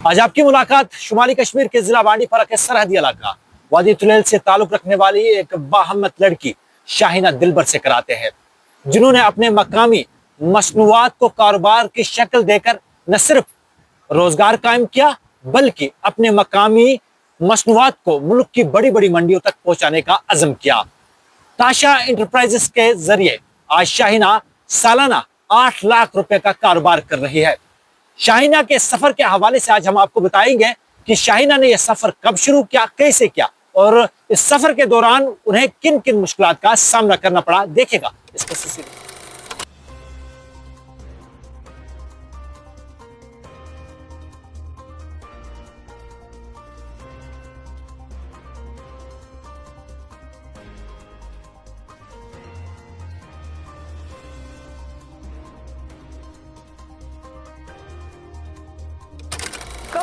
आज आपकी मुलाकात शुमाली कश्मीर के जिला बांडीपुरा के सरहदी इलाका वादी तुलैल से ताल्लुक रखने वाली एक बाहम्मत लड़की शाहिना दिलबर से कराते हैं, जिन्होंने अपने मकामी मसनूआत को कारोबार की शक्ल देकर न सिर्फ रोजगार कायम किया बल्कि अपने मकामी मसनूआत को मुल्क की बड़ी बड़ी मंडियों तक पहुंचाने का अज़म किया। ताशा इंटरप्राइजेस के जरिए आज शाहिना सालाना 8 लाख रुपए का कारोबार कर रही है। शाहिना के सफर के हवाले से आज हम आपको बताएंगे कि शाहिना ने यह सफर कब शुरू किया, कैसे किया और इस सफर के दौरान उन्हें किन किन मुश्किलात का सामना करना पड़ा। देखेगा इसके सिलसिले।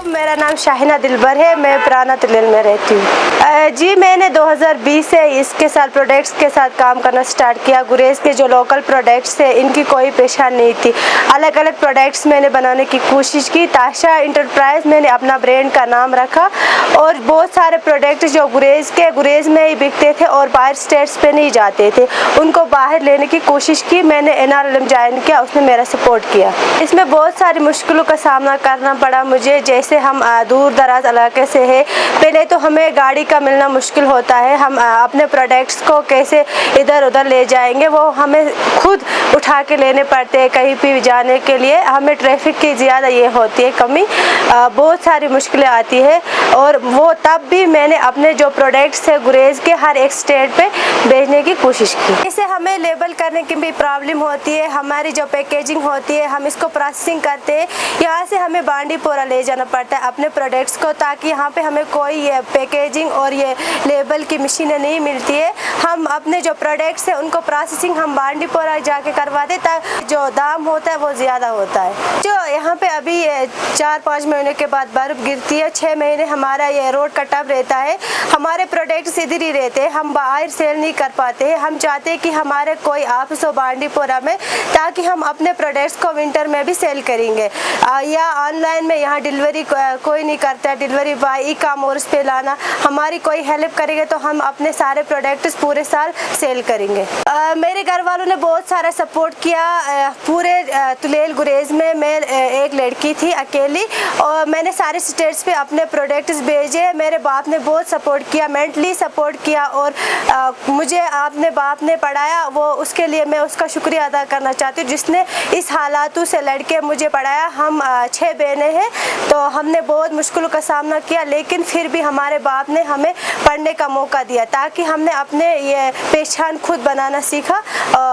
मेरा नाम शाहिना दिलबर है, मैं पुराना तुलैल में रहती हूँ। जी मैंने 2020 से इसके साथ प्रोडक्ट्स के साथ काम करना स्टार्ट किया। गुरेज के जो लोकल प्रोडक्ट्स थे इनकी कोई पहचान नहीं थी। अलग अलग प्रोडक्ट्स मैंने बनाने की कोशिश की। ताशा इंटरप्राइज मैंने अपना ब्रांड का नाम रखा और बहुत सारे प्रोडक्ट जो गुरेज में ही बिकते थे और बाहर स्टेट्स पे नहीं जाते थे, उनको बाहर लेने की कोशिश की। मैंने NRLM ज्वाइन किया, उसने मेरा सपोर्ट किया। इसमें बहुत सारी मुश्किलों का सामना करना पड़ा मुझे। जैसे हम दूर दराज इलाके से है, पहले तो हमें गाड़ी का मिलना मुश्किल होता है। हम अपने प्रोडक्ट्स को कैसे इधर उधर ले जाएंगे, वो हमें खुद उठा के लेने पड़ते हैं। कहीं भी जाने के लिए हमें ट्रैफिक की ज़्यादा ये होती है कमी, बहुत सारी मुश्किलें आती है। और वो तब भी मैंने अपने जो प्रोडक्ट्स है गुरेज के हर एक स्टेट पे भेजने की कोशिश की। इसे हमें लेबल करने की भी प्रॉब्लम होती है। हमारी जो पैकेजिंग होती है, हम इसको प्रोसेसिंग करते हैं, यहाँ से हमें बांडीपुरा ले जाना पड़ता है अपने प्रोडक्ट्स को, ताकि यहाँ पे हमें कोई ये पैकेजिंग और ये लेबल की मशीनें नहीं मिलती है। हम अपने जो प्रोडक्ट्स हैं उनको प्रोसेसिंग हम बांडीपुरा जाके करवाते, ताकि जो दाम होता है वो ज़्यादा होता है। जो यहाँ पे अभी 4-5 महीने के बाद बर्फ़ गिरती है, 6 महीने हमारा ये रोड का टब रहता है। हमारे प्रोडक्ट्स इधर ही रहते हैं, हम बाहर सेल नहीं कर पाते हैं। हम चाहते हैं कि हमारे कोई ऑफिस हो बांडीपुरा में, ताकि हम अपने प्रोडक्ट्स को विंटर में भी सेल करेंगे। या ऑनलाइन में यहाँ डिलीवरी कोई नहीं करता है, डिलीवरी बाय ई-कॉमर्स पे लाना, हमारी कोई हेल्प करेंगे तो हम अपने सारे प्रोडक्ट्स पूरे साल सेल करेंगे। मेरे घर वालों ने बहुत सारा सपोर्ट किया। पूरे तुलैल गुरेज में मैं एक लड़की थी अकेली, और मैंने सारे स्टेट्स पे अपने प्रोडक्ट्स भेजे। मेरे बाप ने बहुत सपोर्ट किया, मेंटली सपोर्ट किया, और मुझे अपने बाप ने पढ़ाया, वो उसके लिए मैं उसका शुक्रिया अदा करना चाहती हूँ, जिसने इस हालातों से लड़के मुझे पढ़ाया। हम 6 बहनें हैं, तो हमने बहुत मुश्किलों का सामना किया, लेकिन फिर भी हमारे बाप ने हमें पढ़ने का मौका दिया, ताकि हमने अपने ये पहचान खुद बनाना सीखा।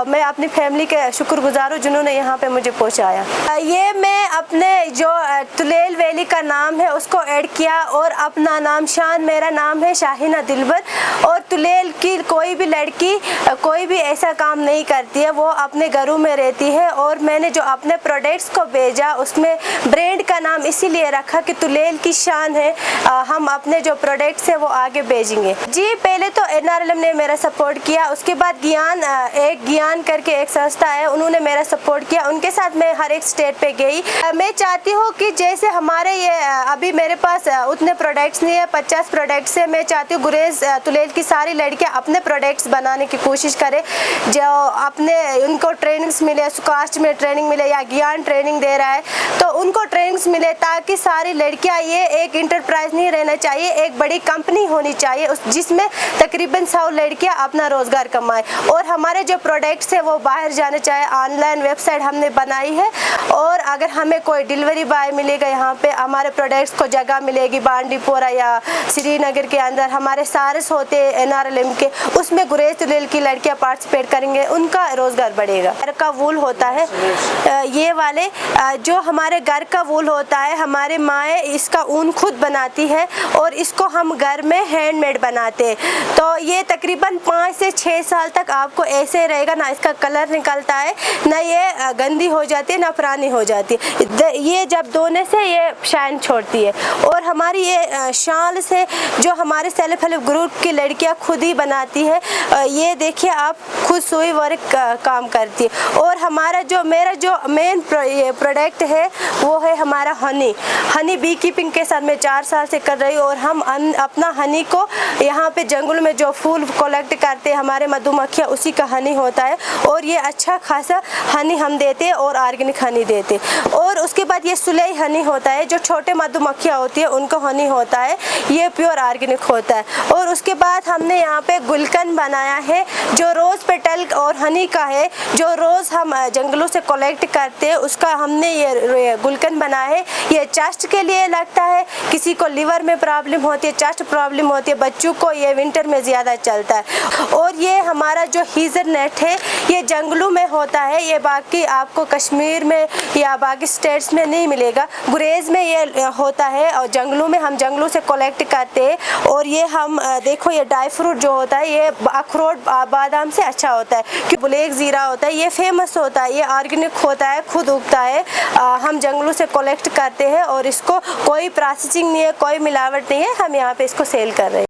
मैं अपनी फैमिली के शुक्रगुजार हूँ जिन्होंने यहाँ पे मुझे पहुँचाया। ये मैं अपने जो तुलैल वैली का नाम है उसको ऐड किया, और अपना नाम शान, मेरा नाम है शाहिना दिलबर। और तुलैल की कोई भी लड़की कोई भी ऐसा काम नहीं करती है, वो अपने घरों में रहती है। और मैंने जो अपने प्रोडक्ट्स को भेजा उसमें ब्रांड का नाम इसीलिए रखा कि तुलैल की शान है। हम अपने जो प्रोडक्ट्स है वो आगे भेजेंगे। जी पहले तो NRLM ने मेरा सपोर्ट किया, उसके बाद ज्ञान करके एक संस्था है, उन्होंने मेरा सपोर्ट किया। उनके साथ मैं हर एक स्टेट पे गई। मैं चाहती हूँ कि जैसे हमारे ये अभी मेरे पास उतने प्रोडक्ट्स नहीं है, 50 प्रोडक्ट्स है। मैं चाहती हूँ गुरेज तुलैल की सारी लड़कियाँ अपने प्रोडक्ट्स बनाने की कोशिश करें, जो अपने उनको ट्रेनिंग्स मिले, सुकास्ट में ट्रेनिंग मिले या ज्ञान ट्रेनिंग दे रहा है तो उनको ट्रेनिंग्स मिले, ताकि सारी लड़कियां, ये एक इंटरप्राइज नहीं रहना चाहिए, एक बड़ी कंपनी होनी चाहिए जिसमें तकरीबन 100 लड़कियां अपना रोजगार कमाएं। और हमारे जो प्रोडक्ट्स है वो बाहर जाने चाहिए। ऑनलाइन वेबसाइट हमने बनाई है, और अगर हमें कोई डिलीवरी बॉय मिलेगा, यहाँ पे हमारे प्रोडक्ट्स को जगह मिलेगी बांडीपुरा या श्रीनगर के अंदर, हमारे सारस होते NRLM के, उसमें गुरेज तुलैल की लड़कियाँ पार्टिसिपेट करेंगे, उनका रोजगार बढ़ेगा। घर का वूल होता है, ये वाले जो हमारे घर का वूल होता है, हमारे माएँ इसका ऊन खुद बनाती है, और इसको हम घर में हैंडमेड बनाते हैं। तो ये तकरीबन 5 से 6 साल तक आपको ऐसे रहेगा, ना इसका कलर निकलता है, ना ये गंदी हो जाती है, ना पुरानी हो जाती है। ये जब धोने से ये शाइन छोड़ती है। और हमारी ये शाल से जो हमारे सेल्फ हेल्प ग्रुप की लड़कियां खुद ही बनाती है, ये देखिए आप, खुद सुई वर्क काम करती है। और हमारा जो मेरा जो मेन प्रोडक्ट है वो है हमारा हनी बी कीपिंग के साथ मैं 4 साल से कर रही हूँ। और हम अपना हनी को यहाँ पे जंगल में जो फूल कलेक्ट करते हैं हमारे मधुमक्खियाँ, उसी का हनी होता है। और ये अच्छा खासा हनी हम देते हैं और ऑर्गेनिक हनी देते। और उसके बाद ये सुलई हनी होता है, जो छोटे मधुमक्खियाँ होती है उनको हनी होता है, ये प्योर ऑर्गेनिक होता है। और उसके बाद हमने यहाँ पे गुलकंद बनाया है जो रोज़ पेटल और हनी का है, जो रोज़ हम जंगलों से कलेक्ट करते हैं, उसका हमने ये गुलकंद बनाया है। ये चेस्ट के लिए लगता है, किसी को लिवर में प्रॉब्लम होती है, चेस्ट प्रॉब्लम होती है, बच्चों को ये विंटर में ज़्यादा चलता है। और ये हमारा जो हीजर नेट है ये जंगलों में होता है, ये बाकी आपको कश्मीर में या बाकी स्टेट्स में नहीं मिलेगा, गुरेज में ये होता है। और जंगलों में हम जंगलों से कलेक्ट करते हैं। और ये हम देखो, ये ड्राई फ्रूट जो होता है ये अखरोट बादाम से अच्छा होता है, कि ब्लैक ज़ीरा होता है, ये फेमस होता है, ये ऑर्गेनिक होता है, खुद उगता है। हम जंगलों से कलेक्ट करते हैं और इसको कोई प्रोसेसिंग नहीं है, कोई मिलावट नहीं है, हम यहाँ पे इसको सेल कर रहे हैं।